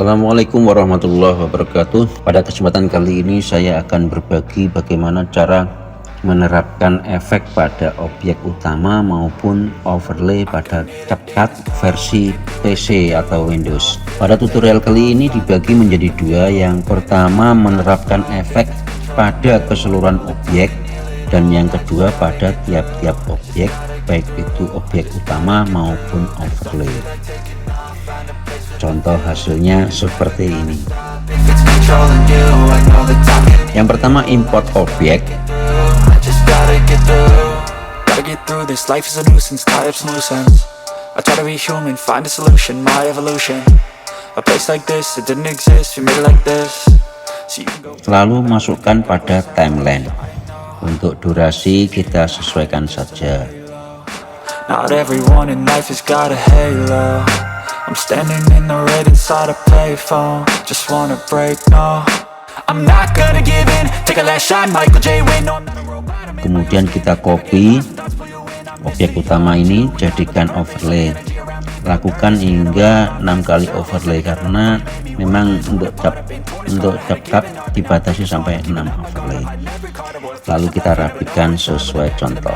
Assalamualaikum warahmatullahi wabarakatuh. Pada kesempatan kali ini saya akan berbagi bagaimana cara menerapkan efek pada objek utama maupun overlay pada Capcut versi PC atau Windows. Pada tutorial kali ini dibagi menjadi dua. Yang pertama menerapkan efek pada keseluruhan objek, dan yang kedua pada tiap-tiap objek, baik itu objek utama maupun overlay. Contoh hasilnya seperti ini. Yang pertama import objek. Lalu masukkan pada timeline. Untuk durasi kita sesuaikan saja. Not everyone in life has got a halo. I'm standing in the red inside a payphone. Just wanna break, no. I'm not gonna give in. Take a last shot, Michael J. Win. Kemudian kita copy objek utama ini, jadikan overlay. Lakukan hingga 6 kali overlay karena memang untuk Capcut dibatasi sampai 6 overlay. Lalu kita rapikan sesuai contoh.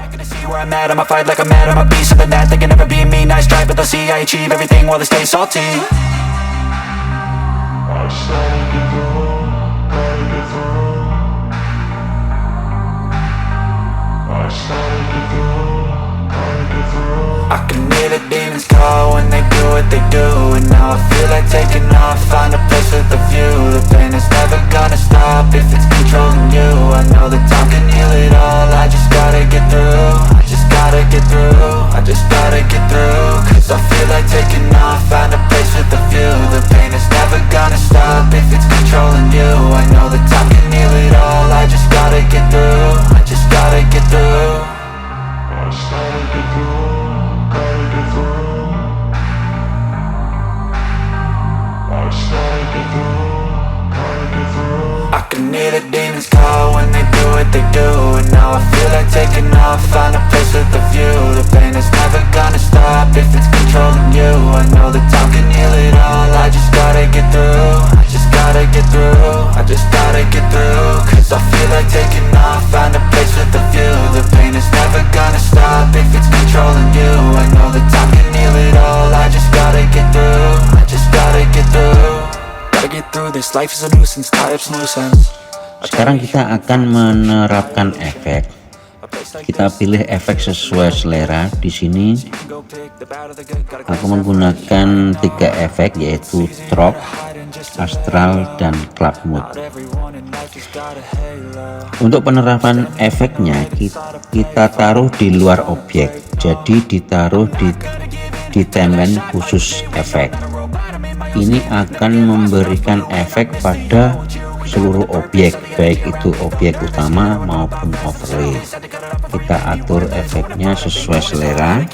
I can hear the demons call when they do what they do, and now I feel like taking off, find a place with a view. The pain is never gonna stop if it's controlling you. I know that time can heal it all, I just gotta get through. I just gotta get through, I just gotta get through. Cause I feel like taking off, find a place with a view. The pain is never gonna stop if it's controlling you. I know that time can heal it all, I just gotta get through. I just gotta get through. I just gotta get through. I can hear the demons call when they do what they do, and now I feel like taking off, find a place with a view. The pain is never gonna stop if it's controlling you. I know that time can heal it all, I just gotta get through. I just gotta get through, I just gotta get through. Cause I feel like taking off, find a place with a view. The pain is never gonna stop if it's controlling you. I know that time can heal it all, I just gotta get through. I just gotta get through. Gotta get through this, life is a nuisance, tie up some loose ends. Sekarang kita akan menerapkan efek. Kita pilih efek sesuai selera. Di sini aku menggunakan 3 efek, yaitu drop, astral, dan club mood. Untuk penerapan efeknya kita taruh di luar objek, jadi ditaruh di timeline khusus efek. Ini akan memberikan efek pada seluruh objek, baik itu objek utama maupun overlay. Kita atur efeknya sesuai selera.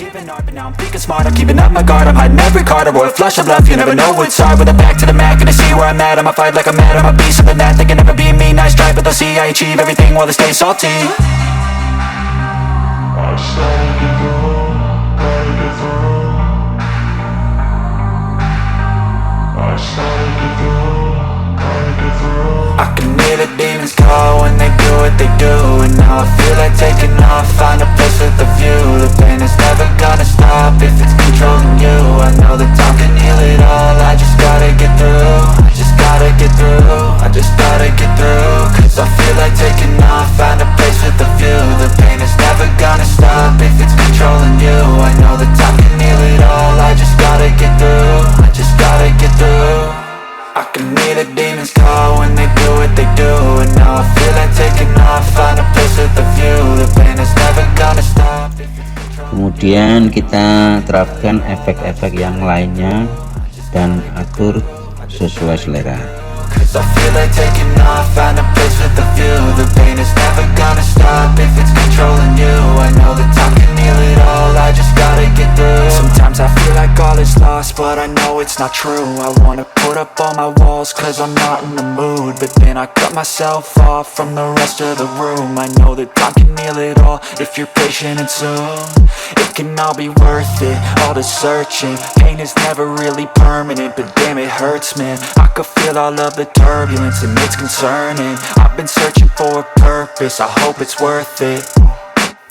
I can hear the demons call when they do what they do, and now I feel like taking off, find a place with a view. The pain is never gonna stop if it's controlling you. I know that time can heal it all, I just gotta get through. I just gotta get through, I just gotta get through. Cause I feel like taking off, find a place with a view. The pain is never gonna stop if it's controlling you. I know that time can heal it all, I just gotta get through. I just gotta get through. I can hear the demons call when they do what they do, and now I feel like taking off, find a place with a view. The pain is never gonna stop. Kemudian kita terapkan efek-efek yang lainnya dan atur sesuai selera. Cause I feel like taking off, find a place with a view. The pain is never gonna stop if it's controlling you. I know that time can heal it all, I just gotta get through. Sometimes Sometimes I feel like all is lost, but I know it's not true. I wanna put up all my walls cause I'm not in the mood, but then I cut myself off from the rest of the room. I know that time can heal it all if you're patient and soon it can all be worth it, all the searching. Pain is never really permanent, but damn it hurts, man. I could feel all of the turbulence and it's concerning. I've been searching for a purpose, I hope it's worth it.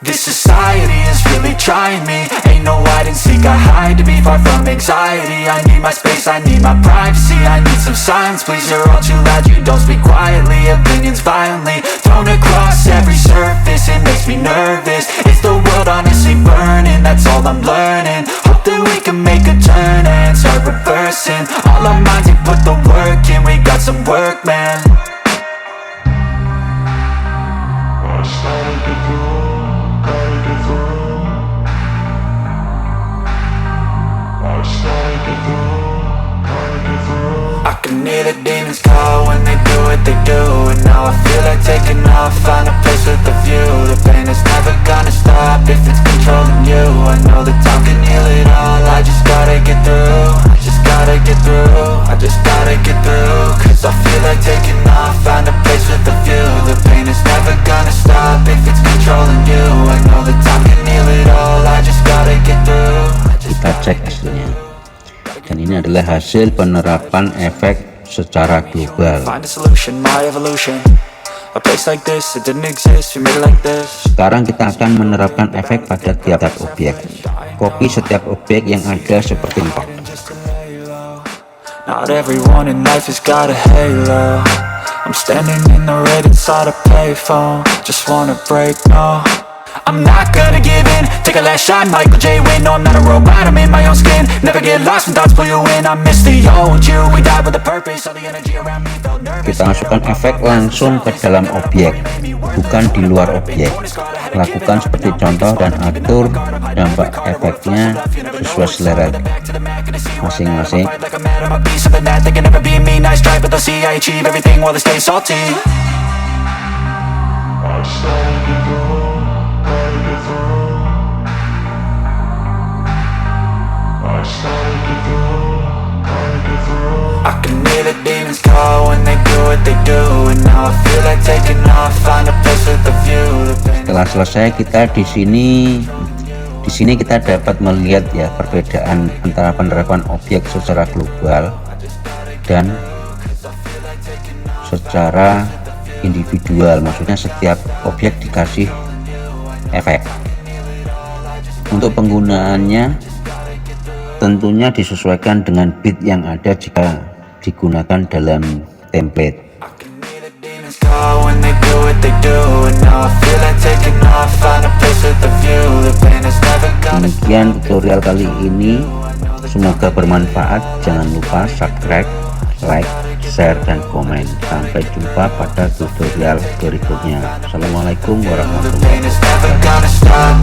This society is really trying me. Ain't no hide and seek, I hide to be far from anxiety. I need my space, I need my privacy. I need some silence, please, you're all too loud. You don't speak quietly, opinions violently thrown across every surface. It makes me nervous. Is the world honestly burning? That's all I'm learning. Hope that we can make a turn and start reversing all our minds and put the work in. We got some work, man. I can hear the demons call when they do what they do, and now I feel like taking off, find a place with a view. The pain is never gonna stop if it's controlling you. I know that time can heal it all, I just gotta get through. I just gotta get through, I just gotta get through. Cause I feel like taking off, find a place with a view. The pain is never gonna stop if it's controlling you. I know that time can heal it all, I just gotta get through. Kita cek hasilnya, dan ini adalah hasil penerapan efek secara global. Sekarang kita akan menerapkan efek pada tiap objek. Copy setiap objek yang ada seperti empat. Not everyone in life has got a halo. I'm standing in the red inside a payphone. Just wanna break, no, I'm not gonna give in. Take a last shot, Michael J. Win. No, I'm not a robot, I'm in my own skin. Never get lost when thoughts pull you in. I miss the old you, we died with a purpose. All the energy around me felt nervous. Kita masukkan efek langsung ke dalam objek, bukan di luar objek. Lakukan seperti contoh dan atur dampak efeknya sesuai selera masing-masing. I can hear the demons call when they do what they do, and now I feel like taking off, find a place with a view. Setelah selesai, kita di sini kita dapat melihat ya perbedaan antara penerapan objek secara global dan secara individual. Maksudnya setiap objek dikasih efek. Untuk penggunaannya tentunya disesuaikan dengan bit yang ada jika digunakan dalam template. Demikian tutorial kali ini, semoga bermanfaat. Jangan lupa subscribe, like, share, dan komen. Sampai jumpa pada tutorial berikutnya. Assalamualaikum warahmatullahi wabarakatuh.